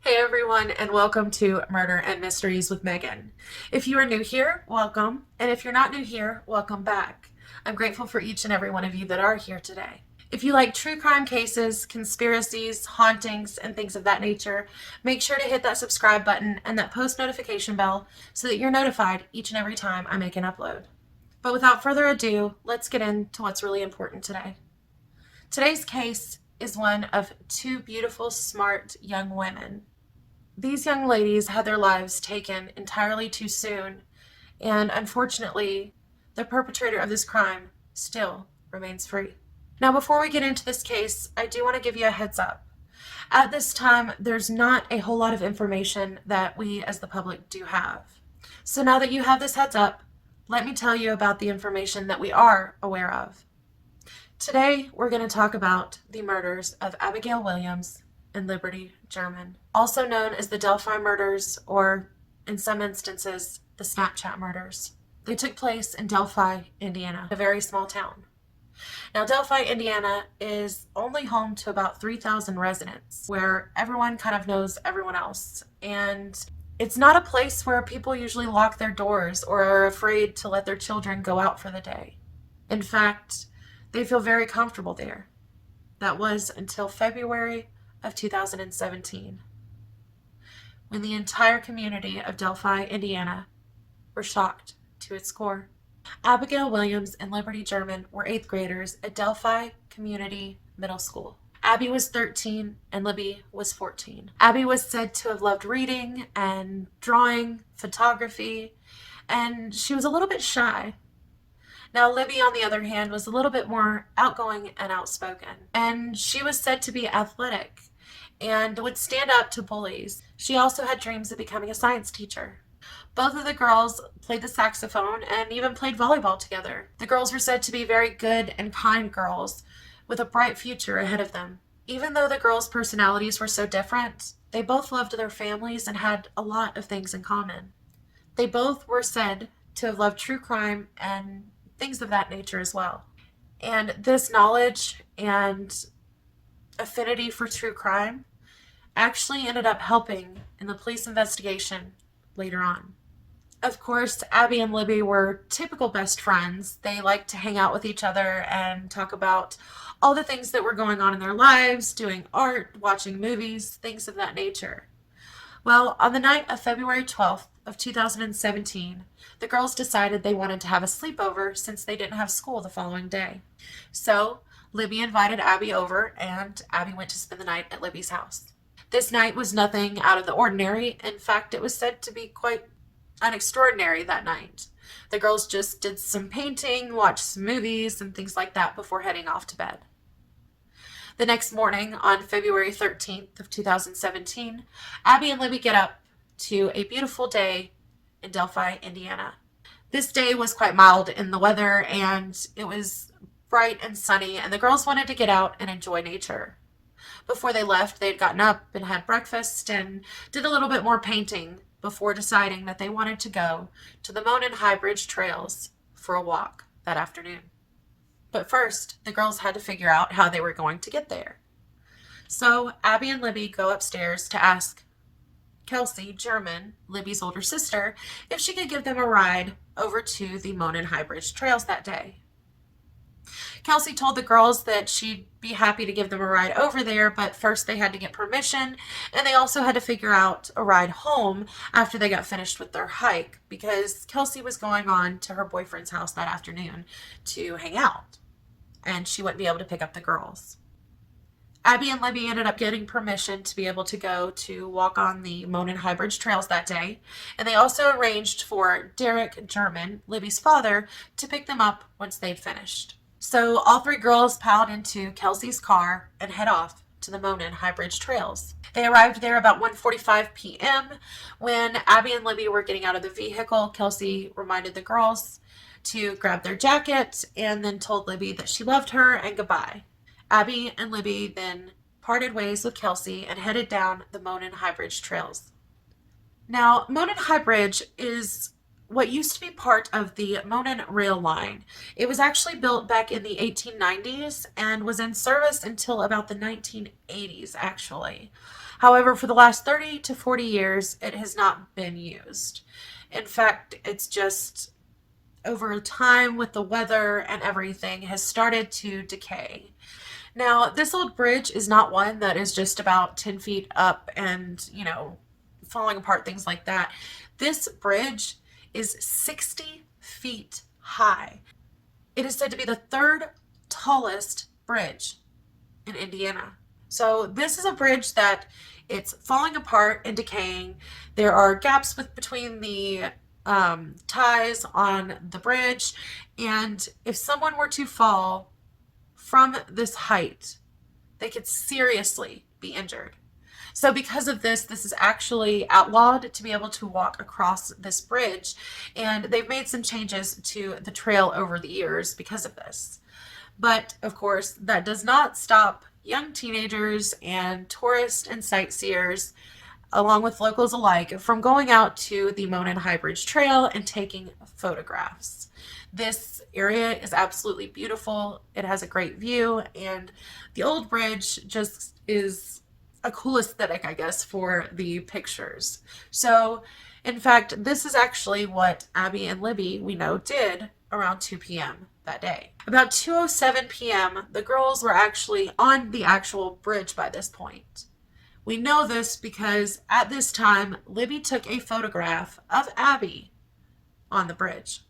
Hey everyone, and welcome to Murder and Mysteries with Megan. If you are new here, welcome, and if you're not new here, welcome back. I'm grateful for each and every one of you that are here today. If you like true crime cases, conspiracies, hauntings, and things of that nature, make sure to hit that subscribe button and that post notification bell so that you're notified each and every time I make an upload. But without further ado, let's get into what's really important today. Today's case is one of two beautiful, smart young women. These young ladies had their lives taken entirely too soon, and unfortunately, the perpetrator of this crime still remains free. Now, before we get into this case, I do want to give you a heads up. At this time, there's not a whole lot of information that we as the public do have. So now that you have this heads up, let me tell you about the information that we are aware of. Today, we're going to talk about the murders of Abigail Williams and Libby German, also known as the Delphi murders, or in some instances, the Snapchat murders. They took place in Delphi, Indiana, a very small town. Now, Delphi, Indiana is only home to about 3,000 residents, where everyone kind of knows everyone else. And it's not a place where people usually lock their doors or are afraid to let their children go out for the day. In fact, they feel very comfortable there. That was until February of 2017, when the entire community of Delphi, Indiana, were shocked to its core. Abigail Williams and Libby German were 8th graders at Delphi Community Middle School. Abby was 13 and Libby was 14. Abby was said to have loved reading and drawing, photography, and she was a little bit shy. Now, Libby, on the other hand, was a little bit more outgoing and outspoken, and she was said to be athletic and would stand up to bullies. She also had dreams of becoming a science teacher. Both of the girls played the saxophone and even played volleyball together. The girls were said to be very good and kind girls with a bright future ahead of them. Even though the girls' personalities were so different, they both loved their families and had a lot of things in common. They both were said to have loved true crime and things of that nature as well. And this knowledge and affinity for true crime actually ended up helping in the police investigation later on. Of course, Abby and Libby were typical best friends. They liked to hang out with each other and talk about all the things that were going on in their lives, doing art, watching movies, things of that nature. Well, on the night of February 12th of 2017, the girls decided they wanted to have a sleepover since they didn't have school the following day. So, Libby invited Abby over, and Abby went to spend the night at Libby's house. This night was nothing out of the ordinary. In fact, it was said to be quite unextraordinary that night. The girls just did some painting, watched some movies, and things like that before heading off to bed. The next morning, on February 13th of 2017, Abby and Libby get up to a beautiful day in Delphi, Indiana. This day was quite mild in the weather, and it was bright and sunny, and the girls wanted to get out and enjoy nature. Before they left, they had gotten up and had breakfast and did a little bit more painting before deciding that they wanted to go to the Monon High Bridge trails for a walk that afternoon. But first, the girls had to figure out how they were going to get there. So Abby and Libby go upstairs to ask Kelsey German, Libby's older sister, if she could give them a ride over to the Monon High Bridge trails that day. Kelsey told the girls that she'd be happy to give them a ride over there, but first they had to get permission, and they also had to figure out a ride home after they got finished with their hike, because Kelsey was going on to her boyfriend's house that afternoon to hang out, and she wouldn't be able to pick up the girls. Abby and Libby ended up getting permission to be able to go to walk on the Monon High Bridge trails that day, and they also arranged for Derek German, Libby's father, to pick them up once they'd finished. So all three girls piled into Kelsey's car and head off to the Monon High Bridge trails. They arrived there about 1:45 p.m. When Abby and Libby were getting out of the vehicle, Kelsey reminded the girls to grab their jacket and then told Libby that she loved her and goodbye. Abby and Libby then parted ways with Kelsey and headed down the Monon High Bridge trails. Now, Monon High Bridge is what used to be part of the Monon Rail Line. It was actually built back in the 1890s and was in service until about the 1980s, actually. However, for the last 30 to 40 years, it has not been used. In fact, it's just over time with the weather and everything has started to decay. Now, this old bridge is not one that is just about 10 feet up and, falling apart, things like that. This bridge is 60 feet high. It is said to be the third tallest bridge in Indiana. So this is a bridge that it's falling apart and decaying. There are gaps between the ties on the bridge, and if someone were to fall from this height, they could seriously be injured. So because of this, this is actually outlawed to be able to walk across this bridge, and they've made some changes to the trail over the years because of this. But of course, that does not stop young teenagers and tourists and sightseers, along with locals alike, from going out to the Monon High Bridge Trail and taking photographs. This area is absolutely beautiful. It has a great view, and the old bridge just is a cool aesthetic, I guess, for the pictures. So, in fact, this is actually what Abby and Libby, we know, did around 2 p.m. that day. About 2:07 p.m., the girls were actually on the actual bridge by this point. We know this because at this time, Libby took a photograph of Abby on the bridge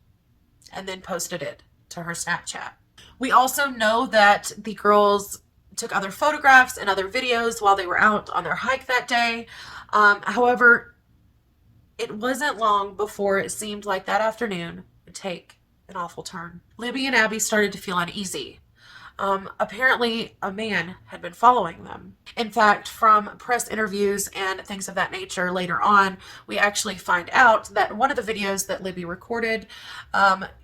and then posted it to her Snapchat. We also know that the girls took other photographs and other videos while they were out on their hike that day. However, it wasn't long before it seemed like that afternoon would take an awful turn. Libby and Abby started to feel uneasy. Apparently, a man had been following them. In fact, from press interviews and things of that nature later on, we actually find out that one of the videos that Libby recorded,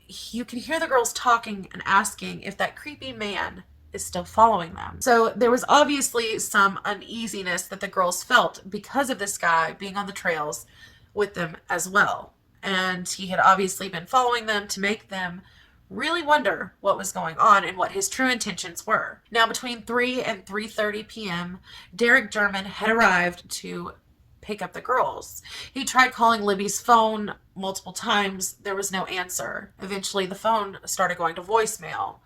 you can hear the girls talking and asking if that creepy man is still following them. So there was obviously some uneasiness that the girls felt because of this guy being on the trails with them as well. And he had obviously been following them to make them really wonder what was going on and what his true intentions were. Now, between 3 and 3:30 p.m., Derek German had arrived to pick up the girls. He tried calling Libby's phone multiple times. There was no answer. Eventually, the phone started going to voicemail.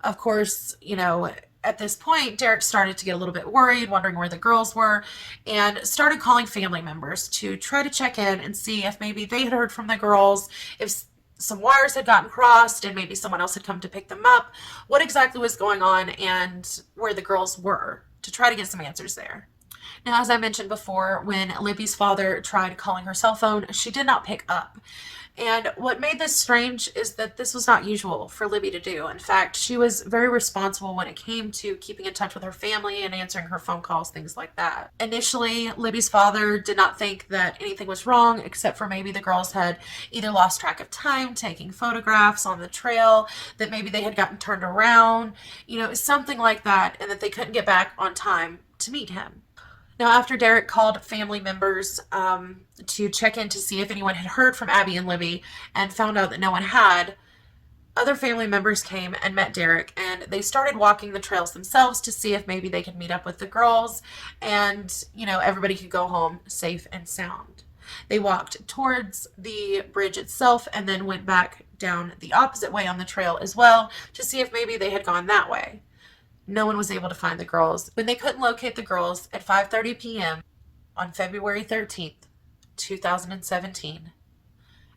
Of course, at this point, Derek started to get a little bit worried, wondering where the girls were, and started calling family members to try to check in and see if maybe they had heard from the girls, if some wires had gotten crossed and maybe someone else had come to pick them up, what exactly was going on and where the girls were, to try to get some answers there. Now, as I mentioned before, when Libby's father tried calling her cell phone, she did not pick up. And what made this strange is that this was not usual for Libby to do. In fact, she was very responsible when it came to keeping in touch with her family and answering her phone calls, things like that. Initially, Libby's father did not think that anything was wrong, except for maybe the girls had either lost track of time taking photographs on the trail, that maybe they had gotten turned around, something like that, and that they couldn't get back on time to meet him. Now, after Derek called family members to check in to see if anyone had heard from Abby and Libby and found out that no one had, other family members came and met Derek, and they started walking the trails themselves to see if maybe they could meet up with the girls and, everybody could go home safe and sound. They walked towards the bridge itself and then went back down the opposite way on the trail as well to see if maybe they had gone that way. No one was able to find the girls. When they couldn't locate the girls at 5:30 p.m. on February 13th, 2017,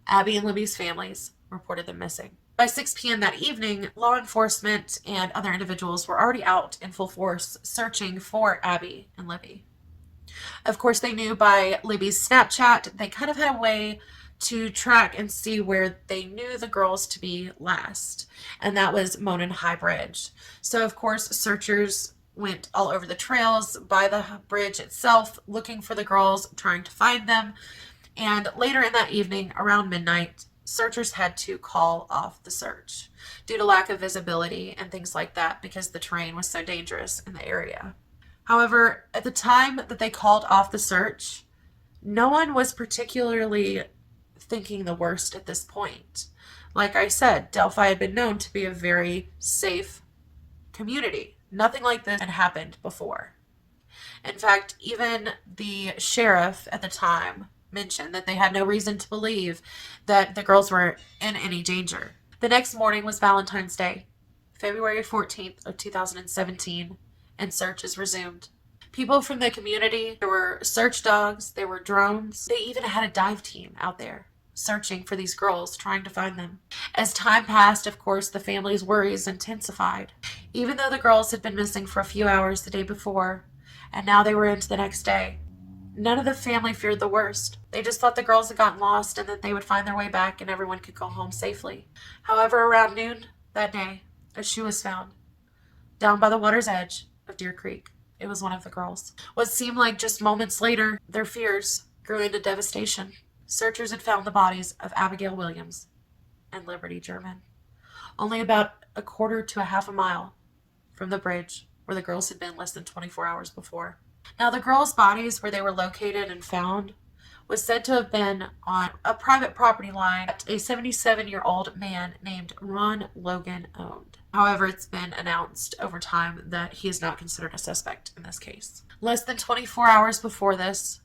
Abby and Libby's families reported them missing. By 6 p.m. that evening, law enforcement and other individuals were already out in full force searching for Abby and Libby. Of course, they knew by Libby's Snapchat, they kind of had a way to track and see where they knew the girls to be last, and that was Monon High Bridge. So, of course, searchers went all over the trails by the bridge itself, looking for the girls, trying to find them, and later in that evening, around midnight, searchers had to call off the search due to lack of visibility and things like that because the terrain was so dangerous in the area. However, at the time that they called off the search, no one was particularly thinking the worst at this point. Like I said, Delphi had been known to be a very safe community. Nothing like this had happened before. In fact, even the sheriff at the time mentioned that they had no reason to believe that the girls were in any danger. The next morning was Valentine's Day, February 14th of 2017, and search is resumed. People from the community, there were search dogs, there were drones. They even had a dive team out there searching for these girls, trying to find them. As time passed, of course, the family's worries intensified. Even though the girls had been missing for a few hours the day before, and now they were into the next day, none of the family feared the worst. They just thought the girls had gotten lost and that they would find their way back and everyone could go home safely. However, around noon that day, a shoe was found down by the water's edge of Deer Creek. It was one of the girls. What seemed like just moments later, their fears grew into devastation. Searchers had found the bodies of Abigail Williams and Liberty German, only about a quarter to a half a mile from the bridge where the girls had been less than 24 hours before. Now, the girls' bodies, where they were located and found, was said to have been on a private property line that a 77-year-old man named Ron Logan owned. However, it's been announced over time that he is not considered a suspect in this case. Less than 24 hours before this,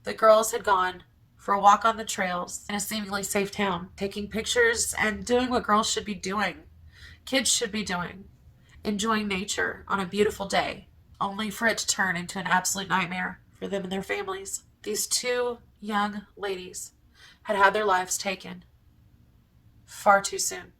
the girls had gone for a walk on the trails in a seemingly safe town, taking pictures and doing what girls should be doing, kids should be doing, enjoying nature on a beautiful day, only for it to turn into an absolute nightmare for them and their families. These two young ladies had had their lives taken far too soon.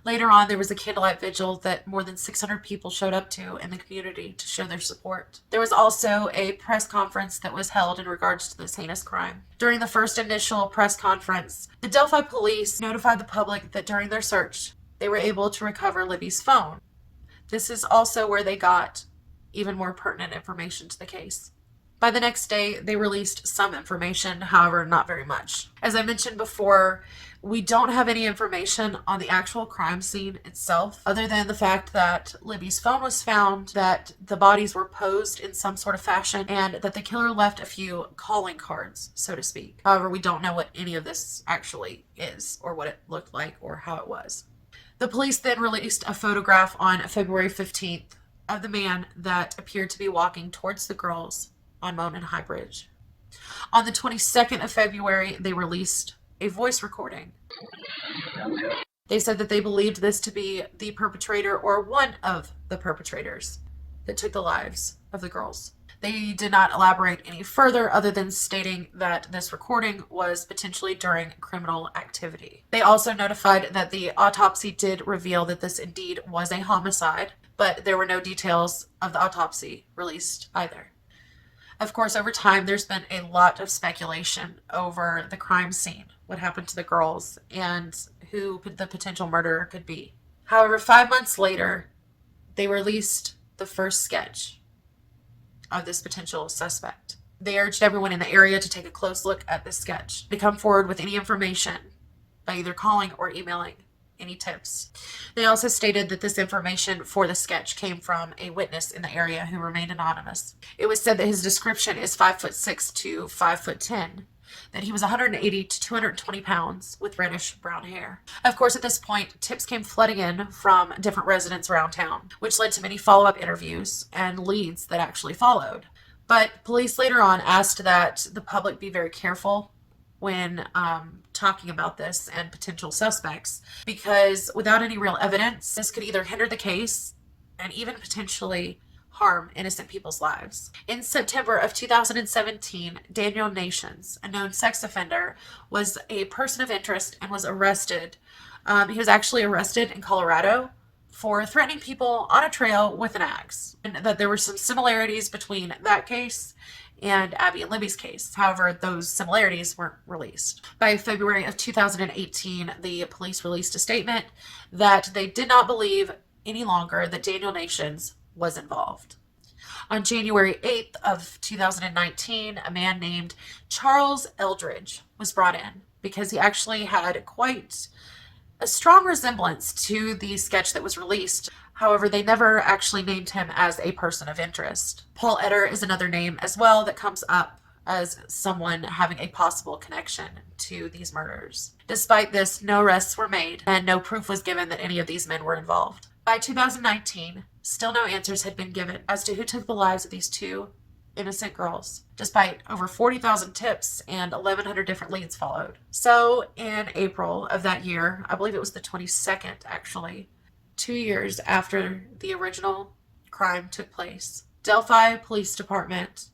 Later on, there was a candlelight vigil that more than 600 people showed up to in the community to show their support. There was also a press conference that was held in regards to this heinous crime. During the first initial press conference, the Delphi police notified the public that during their search, they were able to recover Libby's phone. This is also where they got even more pertinent information to the case. By the next day, they released some information, however, not very much. As I mentioned before, we don't have any information on the actual crime scene itself, other than the fact that Libby's phone was found, that the bodies were posed in some sort of fashion, and that the killer left a few calling cards, so to speak. However, we don't know what any of this actually is, or what it looked like, or how it was. The police then released a photograph on February 15th of the man that appeared to be walking towards the girls on Monon High Bridge. On the 22nd of February, they released a voice recording. They said that they believed this to be the perpetrator or one of the perpetrators that took the lives of the girls. They did not elaborate any further other than stating that this recording was potentially during criminal activity. They also notified that the autopsy did reveal that this indeed was a homicide, but there were no details of the autopsy released either. Of course, over time, there's been a lot of speculation over the crime scene, what happened to the girls, and who the potential murderer could be. However, 5 months later, they released the first sketch of this potential suspect. They urged everyone in the area to take a close look at this sketch, to come forward with any information by either calling or emailing any tips. They also stated that this information for the sketch came from a witness in the area who remained anonymous. It was said that his description is 5'6" to 5'10", that he was 180 to 220 pounds with reddish brown hair. Of course, at this point, tips came flooding in from different residents around town, which led to many follow-up interviews and leads that actually followed. But police later on asked that the public be very careful when talking about this and potential suspects, because without any real evidence, this could either hinder the case and even potentially harm innocent people's lives. In September of 2017, Daniel Nations, a known sex offender, was a person of interest and was arrested. He was actually arrested in Colorado for threatening people on a trail with an axe, and that there were some similarities between that case and Abby and Libby's case. However, those similarities weren't released. By February of 2018, the police released a statement that they did not believe any longer that Daniel Nations was involved. On January 8th of 2019, a man named Charles Eldridge was brought in because he actually had quite a strong resemblance to the sketch that was released. However, they never actually named him as a person of interest. Paul Etter is another name as well that comes up as someone having a possible connection to these murders. Despite this, no arrests were made and no proof was given that any of these men were involved. By 2019, still no answers had been given as to who took the lives of these two innocent girls, despite over 40,000 tips and 1,100 different leads followed. So, in April of that year, I believe it was the 22nd actually, 2 years after the original crime took place, Delphi Police Department,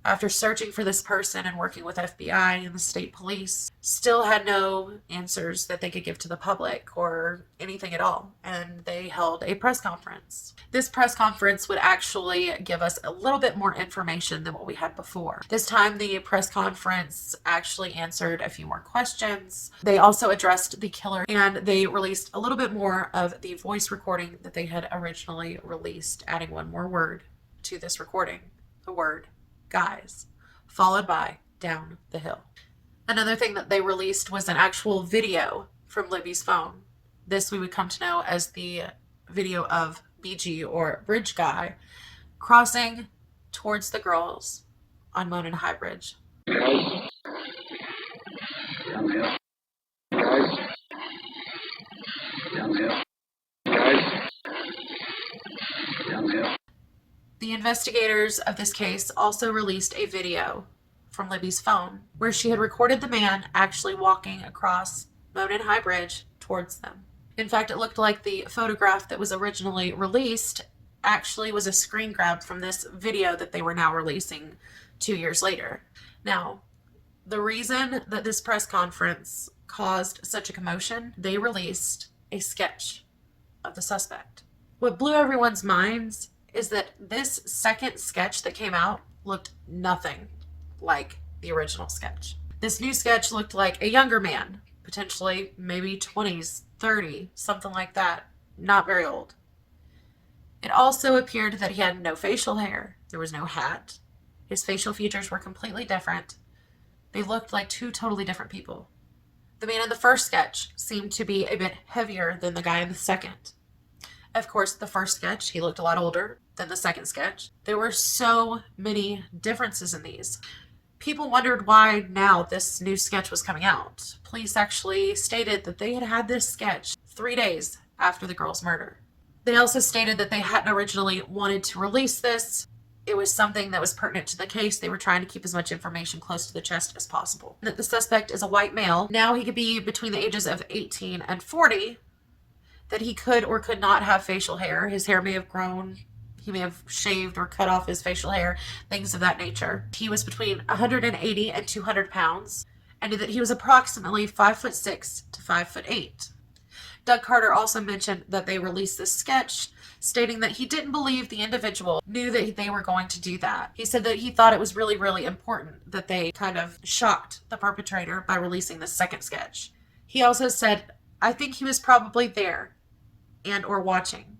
after searching for this person and working with FBI and the state police, still had no answers that they could give to the public or anything at all. And they held a press conference. This press conference would actually give us a little bit more information than what we had before. This time, the press conference actually answered a few more questions. They also addressed the killer, and they released a little bit more of the voice recording that they had originally released, adding one more word to this recording, the word guys, followed by down the hill. Another thing that they released was an actual video from Libby's phone. This we would come to know as the video of BG, or Bridge Guy, crossing towards the girls on Monon High Bridge. The investigators of this case also released a video from Libby's phone where she had recorded the man actually walking across Monon High Bridge towards them. In fact, it looked like the photograph that was originally released actually was a screen grab from this video that they were now releasing 2 years later. Now, the reason that this press conference caused such a commotion, they released a sketch of the suspect. What blew everyone's minds is that this second sketch that came out looked nothing like the original sketch. This new sketch looked like a younger man, potentially maybe 20s, 30, something like that, not very old. It also appeared that he had no facial hair. There was no hat. His facial features were completely different. They looked like two totally different people. The man in the first sketch seemed to be a bit heavier than the guy in the second. Of course, the first sketch, he looked a lot older than the second sketch. There were so many differences in these. People wondered why now this new sketch was coming out. Police actually stated that they had had this sketch 3 days after the girl's murder. They also stated that they hadn't originally wanted to release this. It was something that was pertinent to the case. They were trying to keep as much information close to the chest as possible. That the suspect is a white male. Now he could be between the ages of 18 and 40. That he could or could not have facial hair. His hair may have grown. He may have shaved or cut off his facial hair, things of that nature. He was between 180 and 200 pounds, and that he was approximately 5'6" to 5'8". Doug Carter also mentioned that they released this sketch, stating that he didn't believe the individual knew that they were going to do that. He said that he thought it was really, really important that they kind of shocked the perpetrator by releasing this second sketch. He also said, I think he was probably there and or watching,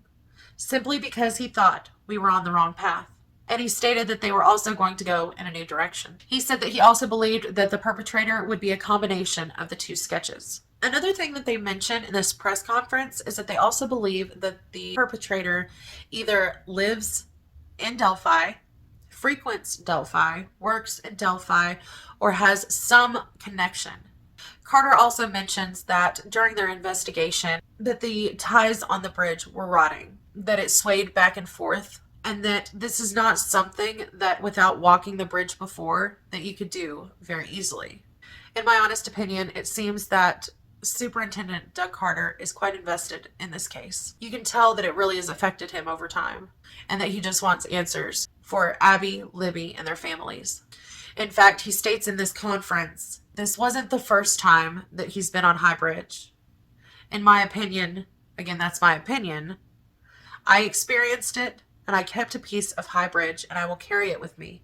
simply because he thought we were on the wrong path. And he stated that they were also going to go in a new direction. He said that he also believed that the perpetrator would be a combination of the two sketches. Another thing that they mentioned in this press conference is that they also believe that the perpetrator either lives in Delphi, frequents Delphi, works in Delphi, or has some connection. Carter also mentions that during their investigation that the ties on the bridge were rotting, that it swayed back and forth, and that this is not something that without walking the bridge before that you could do very easily. In my honest opinion, it seems that Superintendent Doug Carter is quite invested in this case. You can tell that it really has affected him over time and that he just wants answers for Abby, Libby, and their families. In fact, he states in this conference, this wasn't the first time that he's been on High Bridge. In my opinion, again, that's my opinion, I experienced it and I kept a piece of High Bridge and I will carry it with me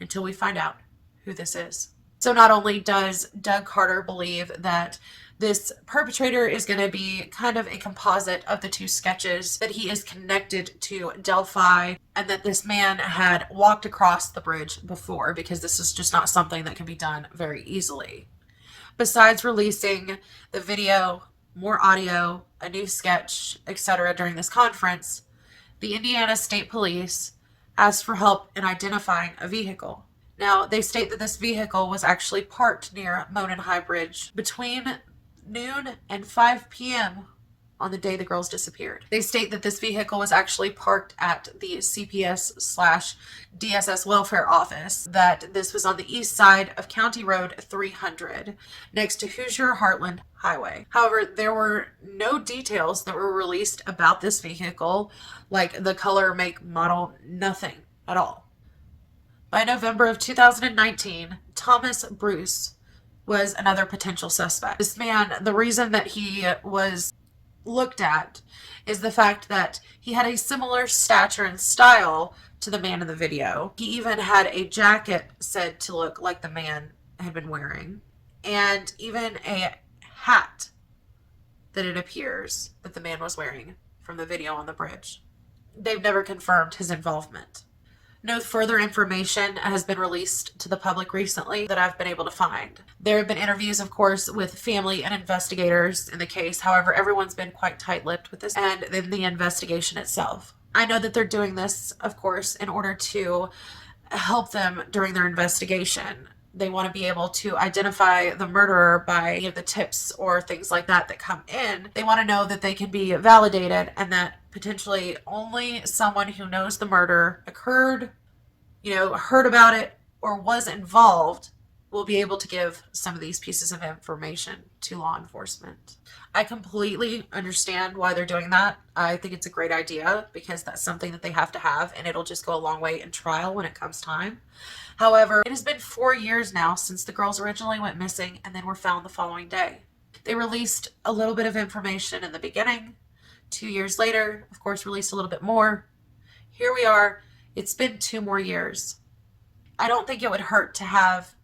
until we find out who this is. So not only does Doug Carter believe that this perpetrator is going to be kind of a composite of the two sketches, that he is connected to Delphi, and that this man had walked across the bridge before, because this is just not something that can be done very easily. Besides releasing the video, more audio, a new sketch, etc. during this conference, the Indiana State Police asked for help in identifying a vehicle. Now, they state that this vehicle was actually parked near Monon High Bridge between noon and 5 p.m. on the day the girls disappeared. They state that this vehicle was actually parked at the CPS/DSS welfare office, that this was on the east side of County Road 300 next to Hoosier Heartland Highway. However, there were no details that were released about this vehicle, like the color, make, model, nothing at all. By November of 2019, Thomas Bruce was another potential suspect. This man, the reason that he was looked at is the fact that he had a similar stature and style to the man in the video. He even had a jacket said to look like the man had been wearing, and even a hat that it appears that the man was wearing from the video on the bridge. They've never confirmed his involvement. No further information has been released to the public recently that I've been able to find. There have been interviews, of course, with family and investigators in the case. However, everyone's been quite tight-lipped with this and in the investigation itself. I know that they're doing this, of course, in order to help them during their investigation. They want to be able to identify the murderer by any of the tips or things like that that come in. They want to know that they can be validated and that potentially only someone who knows the murder occurred, heard about it, or was involved will be able to give some of these pieces of information to law enforcement. I completely understand why they're doing that. I think it's a great idea because that's something that they have to have, and it'll just go a long way in trial when it comes time. However, it has been 4 years now since the girls originally went missing and then were found the following day. They released a little bit of information in the beginning. 2 years later, of course, released a little bit more. Here we are. It's been 2 more years. I don't think it would hurt to have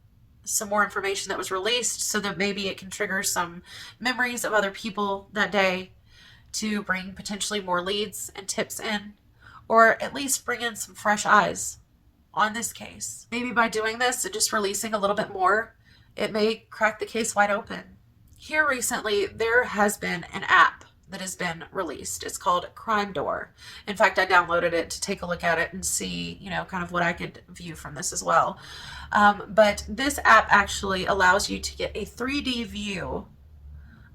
some more information that was released so that maybe it can trigger some memories of other people that day to bring potentially more leads and tips in, or at least bring in some fresh eyes on this case. Maybe by doing this and just releasing a little bit more, it may crack the case wide open. Here recently, there has been an app that has been released. It's called Crime Door. In fact, I downloaded it to take a look at it and see, kind of what I could view from this as well. But this app actually allows you to get a 3D view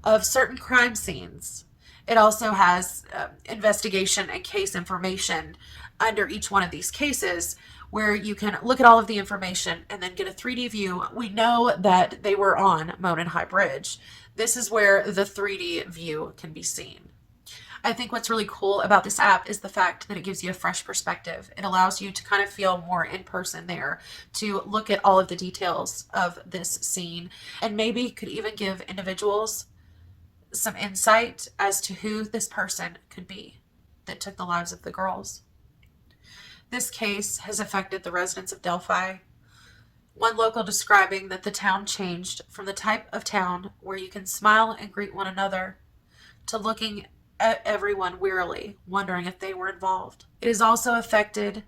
of certain crime scenes. It also has investigation and case information under each one of these cases, where you can look at all of the information and then get a 3D view. We know that they were on Monon High Bridge. This is where the 3D view can be seen. I think what's really cool about this app is the fact that it gives you a fresh perspective. It allows you to kind of feel more in person there, to look at all of the details of this scene, and maybe could even give individuals some insight as to who this person could be that took the lives of the girls. This case has affected the residents of Delphi. One local describing that the town changed from the type of town where you can smile and greet one another to looking at everyone wearily, wondering if they were involved. It has also affected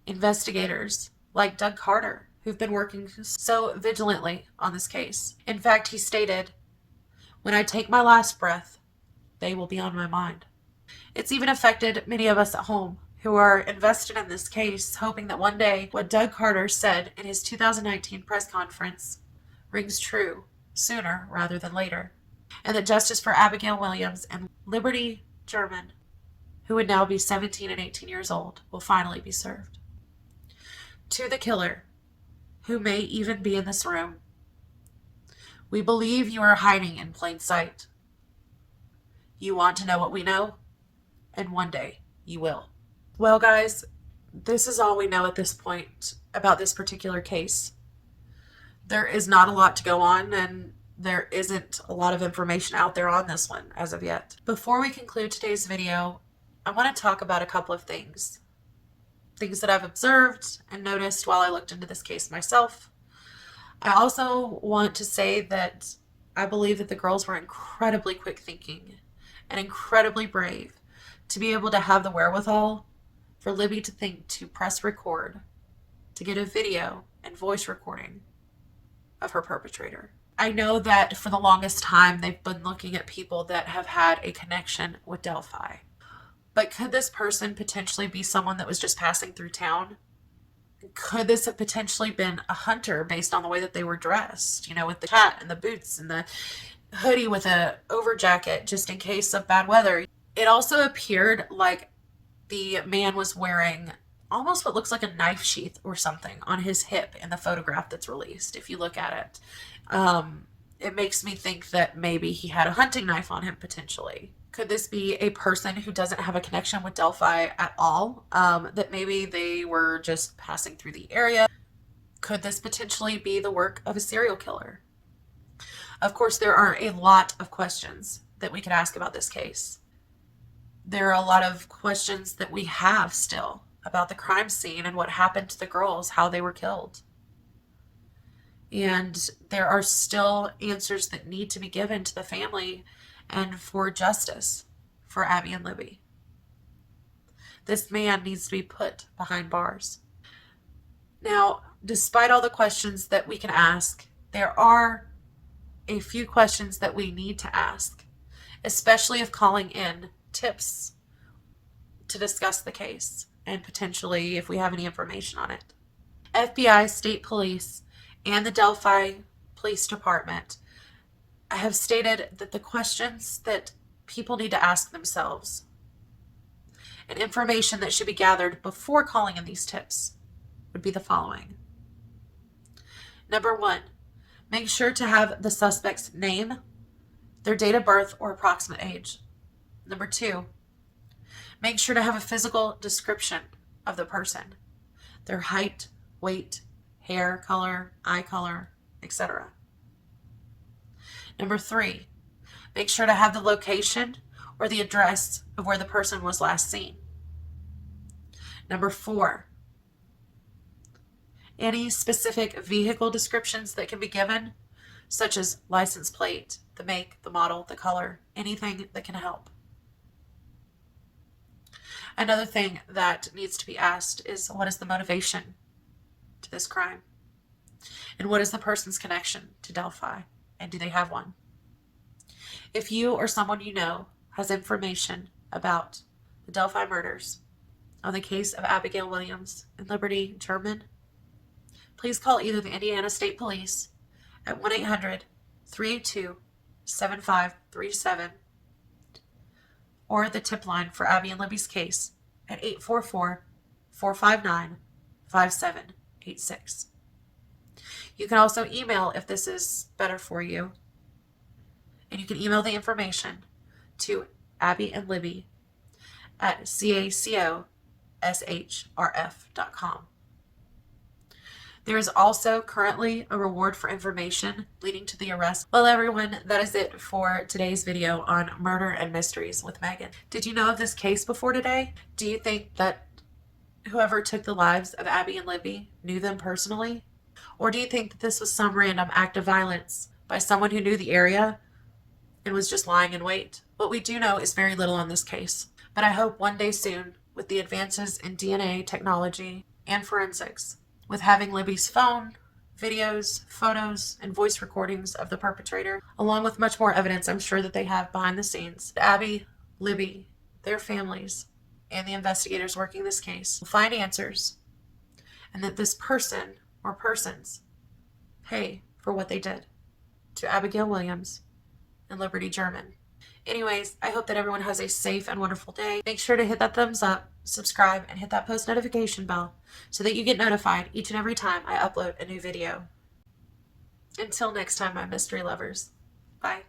investigators like Doug Carter, who've been working so vigilantly on this case. In fact, he stated, "When I take my last breath, they will be on my mind." It's even affected many of us at home who are invested in this case, hoping that one day what Doug Carter said in his 2019 press conference rings true sooner rather than later, and that justice for Abigail Williams and Liberty German, who would now be 17 and 18 years old, will finally be served. To the killer, who may even be in this room, we believe you are hiding in plain sight. You want to know what we know, and one day you will. Well, guys, this is all we know at this point about this particular case. There is not a lot to go on, and there isn't a lot of information out there on this one as of yet. Before we conclude today's video, I want to talk about a couple of things. Things that I've observed and noticed while I looked into this case myself. I also want to say that I believe that the girls were incredibly quick thinking and incredibly brave to be able to have the wherewithal for Libby to think to press record, to get a video and voice recording of her perpetrator. I know that for the longest time they've been looking at people that have had a connection with Delphi. But could this person potentially be someone that was just passing through town? Could this have potentially been a hunter based on the way that they were dressed, with the hat and the boots and the hoodie with a over jacket just in case of bad weather. It also appeared like the man was wearing almost what looks like a knife sheath or something on his hip in the photograph that's released. If you look at it, it makes me think that maybe he had a hunting knife on him potentially. Could this be a person who doesn't have a connection with Delphi at all? That maybe they were just passing through the area? Could this potentially be the work of a serial killer? Of course, there are a lot of questions that we could ask about this case. There are a lot of questions that we have still about the crime scene and what happened to the girls, how they were killed. And there are still answers that need to be given to the family and for justice for Abby and Libby. This man needs to be put behind bars. Now, despite all the questions that we can ask, there are a few questions that we need to ask, especially if calling in tips to discuss the case and potentially if we have any information on it. FBI, state police, and the Delphi Police Department have stated that the questions that people need to ask themselves and information that should be gathered before calling in these tips would be the following. Number 1, make sure to have the suspect's name, their date of birth or approximate age. Number 2, make sure to have a physical description of the person, their height, weight, hair color, eye color, etc. Number 3, make sure to have the location or the address of where the person was last seen. Number 4, any specific vehicle descriptions that can be given, such as license plate, the make, the model, the color, anything that can help. Another thing that needs to be asked is, what is the motivation to this crime? And what is the person's connection to Delphi? And do they have one? If you or someone you know has information about the Delphi murders, on the case of Abigail Williams and Libby German, please call either the Indiana State Police at 1-800-382-7537 or the tip line for Abby and Libby's case at 844-459-5786. You can also email if this is better for you, and you can email the information to Abby and Libby at cacoshrf.com. There is also currently a reward for information leading to the arrest. Well, everyone, that is it for today's video on Murder and Mysteries with Megan. Did you know of this case before today? Do you think that whoever took the lives of Abby and Libby knew them personally? Or do you think that this was some random act of violence by someone who knew the area and was just lying in wait? What we do know is very little on this case, but I hope one day soon, with the advances in DNA technology and forensics, with having Libby's phone, videos, photos, and voice recordings of the perpetrator, along with much more evidence I'm sure that they have behind the scenes, Abby, Libby, their families, and the investigators working this case will find answers, and that this person or persons pay for what they did to Abigail Williams and Libby German. Anyways, I hope that everyone has a safe and wonderful day. Make sure to hit that thumbs up, subscribe, and hit that post notification bell so that you get notified each and every time I upload a new video. Until next time, my mystery lovers. Bye.